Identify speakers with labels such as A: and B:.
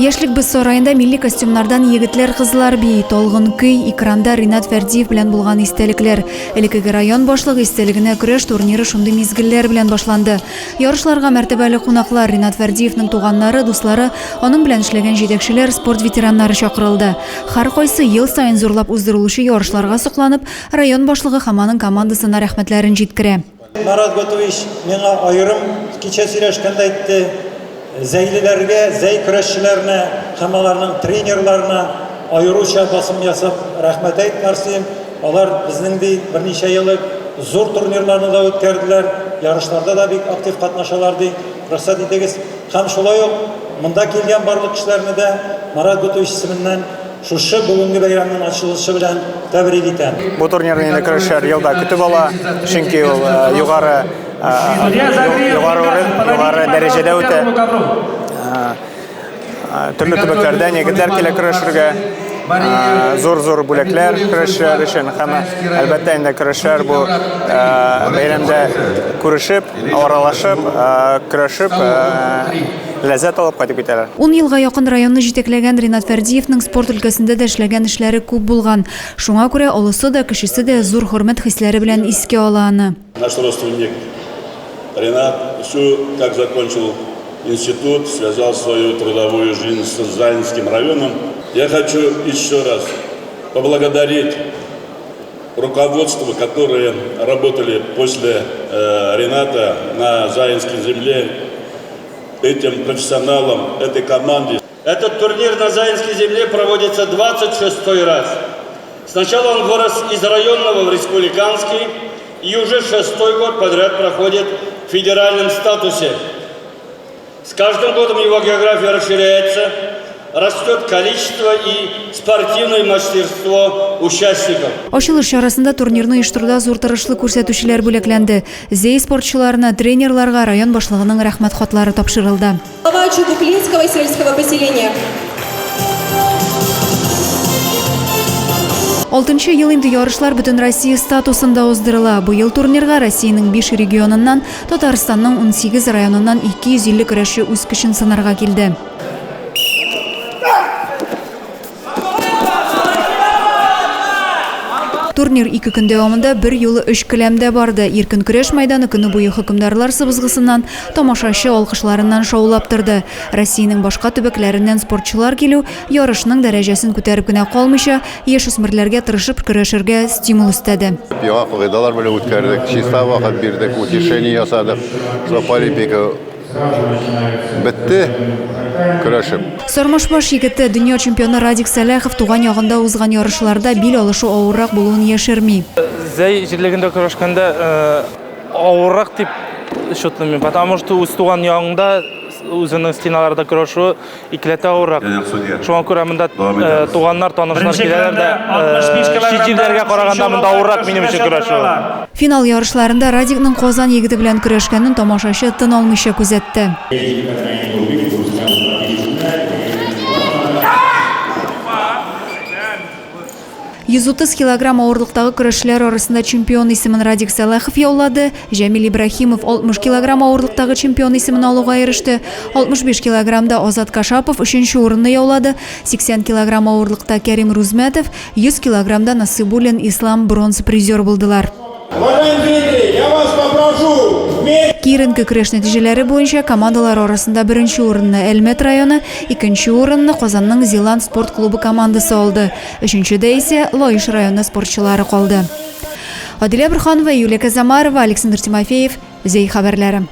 A: Яшлик біз сорайында милли костюмнардан егітлер қызлар бей, толғын күй, экранда Ринат Фердиев білен болған истеліклер. Элекеге район башлығы истелігіне күреш турниры шунды мезгіллер білен башланды. Ярышларға мәртебәлі қунақлар Ринат Фердиевнің туғаннары, дуслары, оның білен ішлеген жетекшілер, спорт ветераннары шақырылды. Har қойсы ел сайын зурлап уздырылушы ярышларға сұқланып, район башлығы хаманың командасына рәхметлерін жеткіре.
B: Марат Готович меңа айырым кече сөйләшкәндә әйтте. Зәйлеләргә, зәй көрәшчеләренә, хамаларның тренерларына айыруча басым ясап рәхмәт әйтмәрсем. Алар безнең берничә еллык зур турнирларны да үткәрделәр, ярышларда да бик актив катнашалар ди. Рөхсәт итегез. Һәм шулай ук монда килгән барлык кешеләрне дә Марат Готович исеменнән шушы бүгенге бәйрәмнең ачылышы белән тәбрик итәм.
C: Бу турнирны көрәшчеләр елда көтеп ала, чөнки ул югары дәрәҗәдә үтә. Төрле төбәкләрдән егетләр килә көрәшергә. Зур бүләкләр көрәшчеләр өчен һәм әлбәттә инде көрәшчеләр бу бәйрәмдә күрешеп, аралашып, көрәшеп ләззәт алып кайтып китәләр.
A: 10 елга якын районны җитәкләгән Ринат Фердиевнең спорт өлкәсендә дә эшләгән эшләре күп булган. Шуңа күрә олысы да, кешесе дә зур хөрмәт хисләре белән искә ала аны.
D: Наш родственник Ринат еще как закончил институт, связал свою трудовую жизнь с Заинским районом. Я хочу еще раз поблагодарить руководство, которые работали после Рената на Заинской земле, этим профессионалам, этой команде.
E: Этот турнир на Заинской земле проводится 26-й раз. Сначала он вырос из районного в республиканский, и уже 6-й год подряд проходит в федеральном статусе. С каждым годом его география расширяется, растет количество и спортивное мастерство участников.
A: Ачылыш чарасында турнирны оештыруда зур тырышлы күрсәтүчеләр бүләкләнде. Зей спортчыларына, тренерларга район башлыгының рәхмәт хатлары тапшырылды.
F: Глава Чудуклинского сельского поселения.
A: 6-нчы ел инде ярышлар бөтен Россия статусында уздырыла. Бу ел турнирга Россиянең 5 регионыннан, Татарстанның 18 районыннан 250 көрәшче үз көчен сынарга килде. Турнир 2 көн дәвамында 1 юлы 3 келәмдә барды. Иркен көрәш мәйданы көне буе хөкемдарлар сыбызгысыннан, тамашачы алкышларыннан шаулап торды. Россиянең башка төбәкләреннән спортчылар килү ярышның дәрәҗәсен күтәреп кенә калмыйча, яшүсмерләргә тырышып көрәшергә стимул өстәде.
G: Яңа кагыйдалар белән үткәрдек, чиста вакыт бирдек, утешение ясадык. Олимпика бетте.
A: Сормашбаш егете дөнья чемпионы Радик Сәләхов туган ягында узган ярышларда бил алышу авыррак булуын яшерми.
H: Зәй җирлегендә көрәшкәндә авыррак дип шутлыйм, потому что үз туган ягында үзенең стеналарда көрәшү икеләтә авыррак. Шуңа күрә монда туганнар, танышлар киләләр дә җирләргә караганда монда авыррак минем өчен көрәшү.
A: Финал ярышларында Радикның Казан егете белән көрәшкәнен тамашачы тын алмыйча күзәтте. 130 килограмм авырлыктагы көрәшчеләр арасында чемпион исемен Радик Сәләхов яулады. Җәмил Ибрахимов 60 килограмм авырлыктагы чемпион исемен алуга иреште. 65 килограммда Азат Кашапов 3нче урынны яулады. 80 килограмм авырлыкта Кәрим Рузмәтов, 100 килограммда Насыйбуллин Ислам бронза призер булдылар. Киренке көрәш нәтиҗәләре буенча командалар арасында 1нче урынны Әлмәт районы, 2нче урынны Казанның Зеланд спорт клубы командасы алды. 3нчедә исә Лаиш районы спортчылары калды. Адилә Бурханова, Юлия Казамарова, Александр Тимофеев, Зей хәбәрләре.